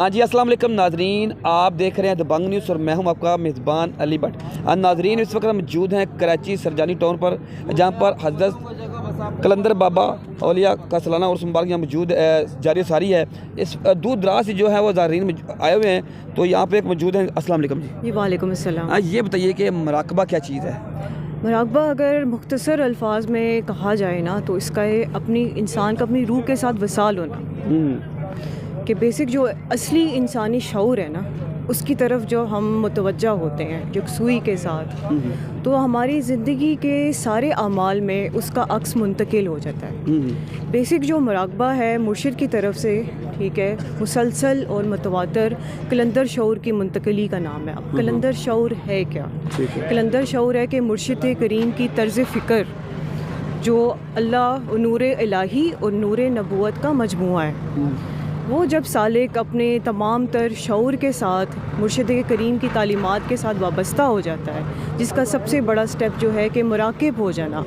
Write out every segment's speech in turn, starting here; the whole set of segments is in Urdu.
ہاں جی، السلام علیکم ناظرین، آپ دیکھ رہے ہیں دبنگ نیوز اور میں ہوں آپ کا میزبان علی بٹ۔ ناظرین اس وقت ہم موجود ہیں کراچی سرجانی ٹاؤن پر، جہاں پر حضرت کلندر بابا اولیاء کا سالانہ عرس مبارک یہاں موجود جاری ساری ہے۔ اس دور دراز سے جو ہے وہ زائرین آئے ہوئے ہیں، تو یہاں پہ ایک موجود ہیں۔ السلام علیکم جی۔ وعلیکم السلام۔ یہ بتائیے کہ مراقبہ کیا چیز ہے؟ مراقبہ اگر مختصر الفاظ میں کہا جائے نا تو اس کا اپنی انسان کا اپنی روح کے ساتھ وصال ہونا، کہ بیسک جو اصلی انسانی شعور ہے نا اس کی طرف جو ہم متوجہ ہوتے ہیں یکسوئی کے ساتھ، تو ہماری زندگی کے سارے اعمال میں اس کا عکس منتقل ہو جاتا ہے۔ بیسک جو مراقبہ ہے مرشد کی طرف سے، ٹھیک ہے، مسلسل اور متواتر کلندر شعور کی منتقلی کا نام ہے۔ اب کلندر شعور ہے کیا؟ کلندر شعور ہے کہ مرشد کریم کی طرز فکر جو اللہ نور الہی اور نور نبوت کا مجموعہ ہے، وہ جب سالک اپنے تمام تر شعور کے ساتھ مرشد کریم کی تعلیمات کے ساتھ وابستہ ہو جاتا ہے، جس کا سب سے بڑا سٹیپ جو ہے کہ مراقب ہو جانا۔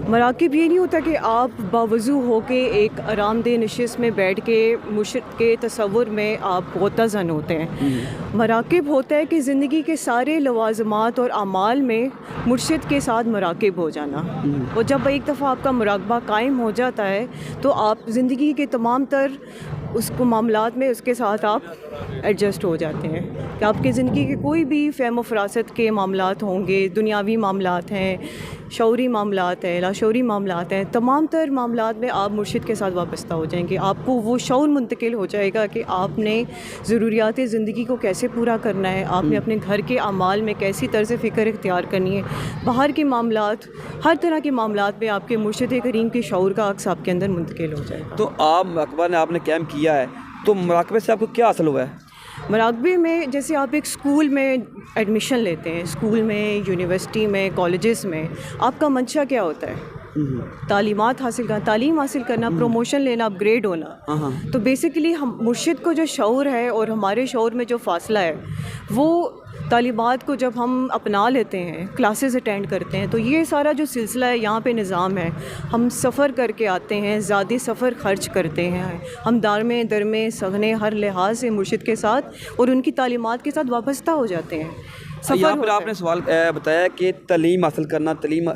مراقب یہ نہیں ہوتا کہ آپ باوضو ہو کے ایک آرام دہ نشست میں بیٹھ کے مرشد کے تصور میں آپ غوطہ زن ہوتے ہیں۔ مراقب ہوتا ہے کہ زندگی کے سارے لوازمات اور اعمال میں مرشد کے ساتھ مراقب ہو جانا، اور جب ایک دفعہ آپ کا مراقبہ قائم ہو جاتا ہے تو آپ زندگی کے تمام تر اس کو معاملات میں اس کے ساتھ آپ ایڈجسٹ ہو جاتے ہیں، کہ آپ کی زندگی کے کوئی بھی فہم و فراست کے معاملات ہوں گے، دنیاوی معاملات ہیں، شعوری معاملات ہیں، لاشعوری معاملات ہیں، تمام تر معاملات میں آپ مرشد کے ساتھ وابستہ ہو جائیں گے۔ آپ کو وہ شعور منتقل ہو جائے گا کہ آپ نے ضروریات زندگی کو کیسے پورا کرنا ہے، آپ نے اپنے گھر کے اعمال میں کیسی طرز فکر اختیار کرنی ہے، باہر کے معاملات، ہر طرح کے معاملات میں آپ کے مرشد کریم کے شعور کا عکس آپ کے اندر منتقل ہو جائے گا۔ تو آپ مراقبہ نے آپ نے کیمپ کیا ہے، تو مراقبے سے آپ کو کیا حاصل ہوا ہے؟ مراقبے میں جیسے آپ ایک اسکول میں ایڈمیشن لیتے ہیں، اسکول میں، یونیورسٹی میں، کالجز میں، آپ کا منشا کیا ہوتا ہے؟ تعلیمات حاصل کرنا، تعلیم حاصل کرنا، پروموشن لینا، اپ گریڈ ہونا۔ تو بیسیکلی ہم مرشد کو جو شعور ہے اور ہمارے شعور میں جو فاصلہ ہے، وہ تعلیمات کو جب ہم اپنا لیتے ہیں، کلاسز اٹینڈ کرتے ہیں، تو یہ سارا جو سلسلہ ہے یہاں پہ نظام ہے، ہم سفر کر کے آتے ہیں، زیادہ سفر خرچ کرتے ہیں، ہم دارمیں درمیں سگنے ہر لحاظ سے مرشد کے ساتھ اور ان کی تعلیمات کے ساتھ وابستہ ہو جاتے ہیں۔ یہاں پر آپ نے سوال بتایا کہ تعلیم حاصل کرنا، تعلیم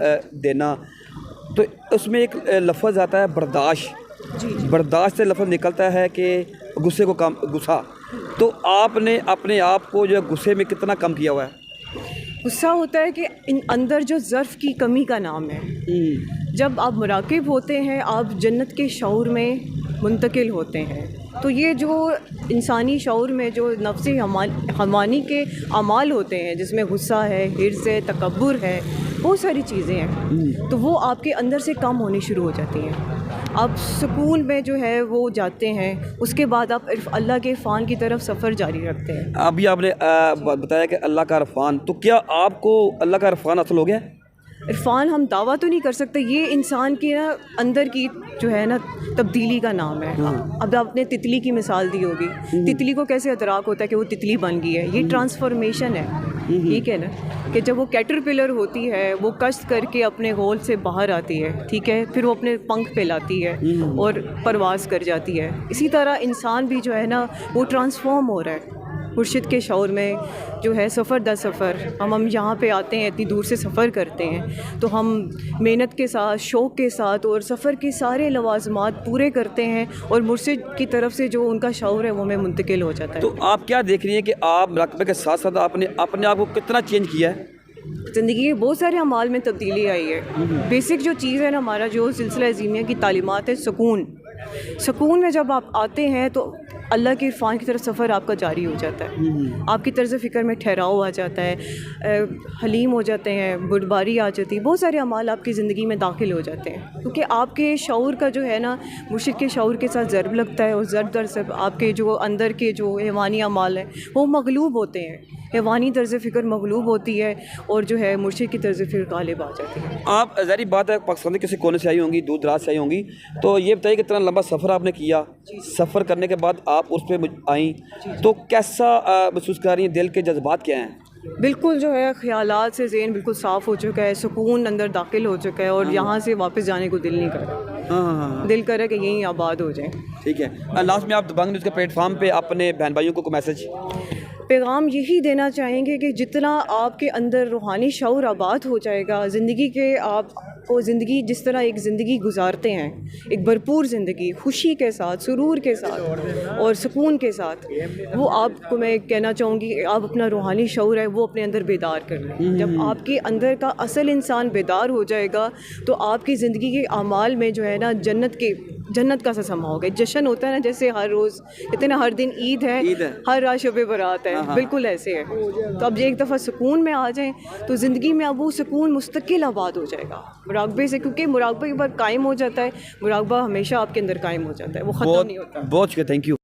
دینا، تو اس میں ایک لفظ آتا ہے برداشت۔ برداشت سے لفظ نکلتا ہے کہ غصے کو کم، غصہ۔ تو آپ نے اپنے آپ کو جو غصے میں کتنا کم کیا ہوا ہے؟ غصہ ہوتا ہے کہ اندر جو ظرف کی کمی کا نام ہے۔ جب آپ مراقب ہوتے ہیں آپ جنت کے شعور میں منتقل ہوتے ہیں، تو یہ جو انسانی شعور میں جو نفس حیوانی کے اعمال ہوتے ہیں، جس میں غصہ ہے، حرص ہے، تکبر ہے، بہت ساری چیزیں ہیں، تو وہ آپ کے اندر سے کم ہونی شروع ہو جاتی ہیں۔ آپ سکون میں جو ہے وہ جاتے ہیں، اس کے بعد آپ اللہ کے عرفان کی طرف سفر جاری رکھتے ہیں۔ ابھی آپ نے بتایا کہ اللہ کا عرفان، تو کیا آپ کو اللہ کا عرفان حاصل ہو گیا؟ عرفان ہم دعویٰ تو نہیں کر سکتے، یہ انسان کی نا اندر کی جو ہے نا تبدیلی کا نام ہے۔ اب آپ نے تتلی کی مثال دی ہوگی، تتلی کو کیسے ادراک ہوتا ہے کہ وہ تتلی بن گئی ہے؟ یہ ٹرانسفارمیشن ہے، ٹھیک ہے نا، کہ جب وہ کیٹرپلر ہوتی ہے، وہ کشت کر کے اپنے گول سے باہر آتی ہے، ٹھیک ہے، پھر وہ اپنے پنکھ پھیلاتی ہے اور پرواز کر جاتی ہے۔ اسی طرح انسان بھی جو ہے نا وہ ٹرانسفارم ہو رہا ہے مرشد کے شعور میں، جو ہے سفر در سفر۔ ہم یہاں پہ آتے ہیں، اتنی دور سے سفر کرتے ہیں، تو ہم محنت کے ساتھ، شوق کے ساتھ اور سفر کے سارے لوازمات پورے کرتے ہیں، اور مرشد کی طرف سے جو ان کا شعور ہے وہ ہمیں منتقل ہو جاتا ہے۔ تو آپ کیا دیکھ رہی ہیں کہ آپ مراقبے کے ساتھ ساتھ آپ نے اپنے آپ کو کتنا چینج کیا ہے؟ زندگی کے بہت سارے اعمال میں تبدیلی آئی ہے۔ بیسک جو چیز ہے نا، ہمارا جو سلسلہ عظیمیہ کی تعلیمات ہے، سکون۔ سکون میں جب آپ آتے ہیں تو اللہ کے عرفان کی طرف سفر آپ کا جاری ہو جاتا ہے، آپ کی طرز فکر میں ٹھہراؤ آ جاتا ہے، حلیم ہو جاتے ہیں، بردباری آ جاتی ہے، بہت سارے اعمال آپ کی زندگی میں داخل ہو جاتے ہیں، کیونکہ آپ کے شعور کا جو ہے نا مرشد کے شعور کے ساتھ ضرب لگتا ہے، اور ضرب در ضرب آپ کے جو اندر کے جو حیوانی اعمال ہیں وہ مغلوب ہوتے ہیں، حیوانی طرز فکر مغلوب ہوتی ہے، اور جو ہے مرشد کی طرز فکر غالب آ جاتی ہے۔ آپ ظاہری بات ہے پاکستان کے کسی کونے سے آئی ہوں گی، دور دراز سے آئی ہوں گی، تو یہ بتائیے کہ اتنا لمبا سفر آپ نے کیا، سفر کرنے کے بعد آپ اس پہ آئیں، تو کیسا محسوس کر رہی ہیں؟ دل کے جذبات کیا ہیں؟ بالکل جو ہے خیالات سے ذہن بالکل صاف ہو چکا ہے, سکون اندر داخل ہو چکا ہے, اور یہاں سے واپس جانے کو دل نہیں کر رہا. ہاں دل کر رہا ہے کہ یہیں آباد ہو جائیں. ٹھیک ہے. لاسٹ میں آپ دبنگ نیوز کے پلیٹ فارم پہ اپنے بہن بھائیوں کو میسج. پیغام یہی دینا چاہیں گے کہ جتنا آپ کے اندر روحانی شعور آباد ہو جائے گا, زندگی کے آپ کو زندگی جس طرح ایک زندگی گزارتے ہیں, ایک بھرپور زندگی خوشی کے ساتھ, سرور کے ساتھ اور سکون کے ساتھ, وہ آپ کو میں کہنا چاہوں گی کہ آپ اپنا روحانی شعور ہے وہ اپنے اندر بیدار کر لیں. جب آپ کے اندر کا اصل انسان بیدار ہو جائے گا تو آپ کی زندگی کے اعمال میں جو ہے نا جنت کا سا سما ہوگا. جشن ہوتا ہے نا, جیسے ہر روز کہتے ہیں نا ہر دن عید ہے, ہر رات شب برات ہے, بالکل ایسے ہے. تو اب ایک دفعہ سکون میں آ جائیں تو زندگی میں اب وہ سکون مستقل آباد ہو جائے گا مراقبے سے, کیونکہ مراقبہ ایک بار قائم ہو جاتا ہے, مراقبہ ہمیشہ آپ کے اندر قائم ہو جاتا ہے, وہ ختم نہیں ہوتا. بہت شکریہ, تھینک یو.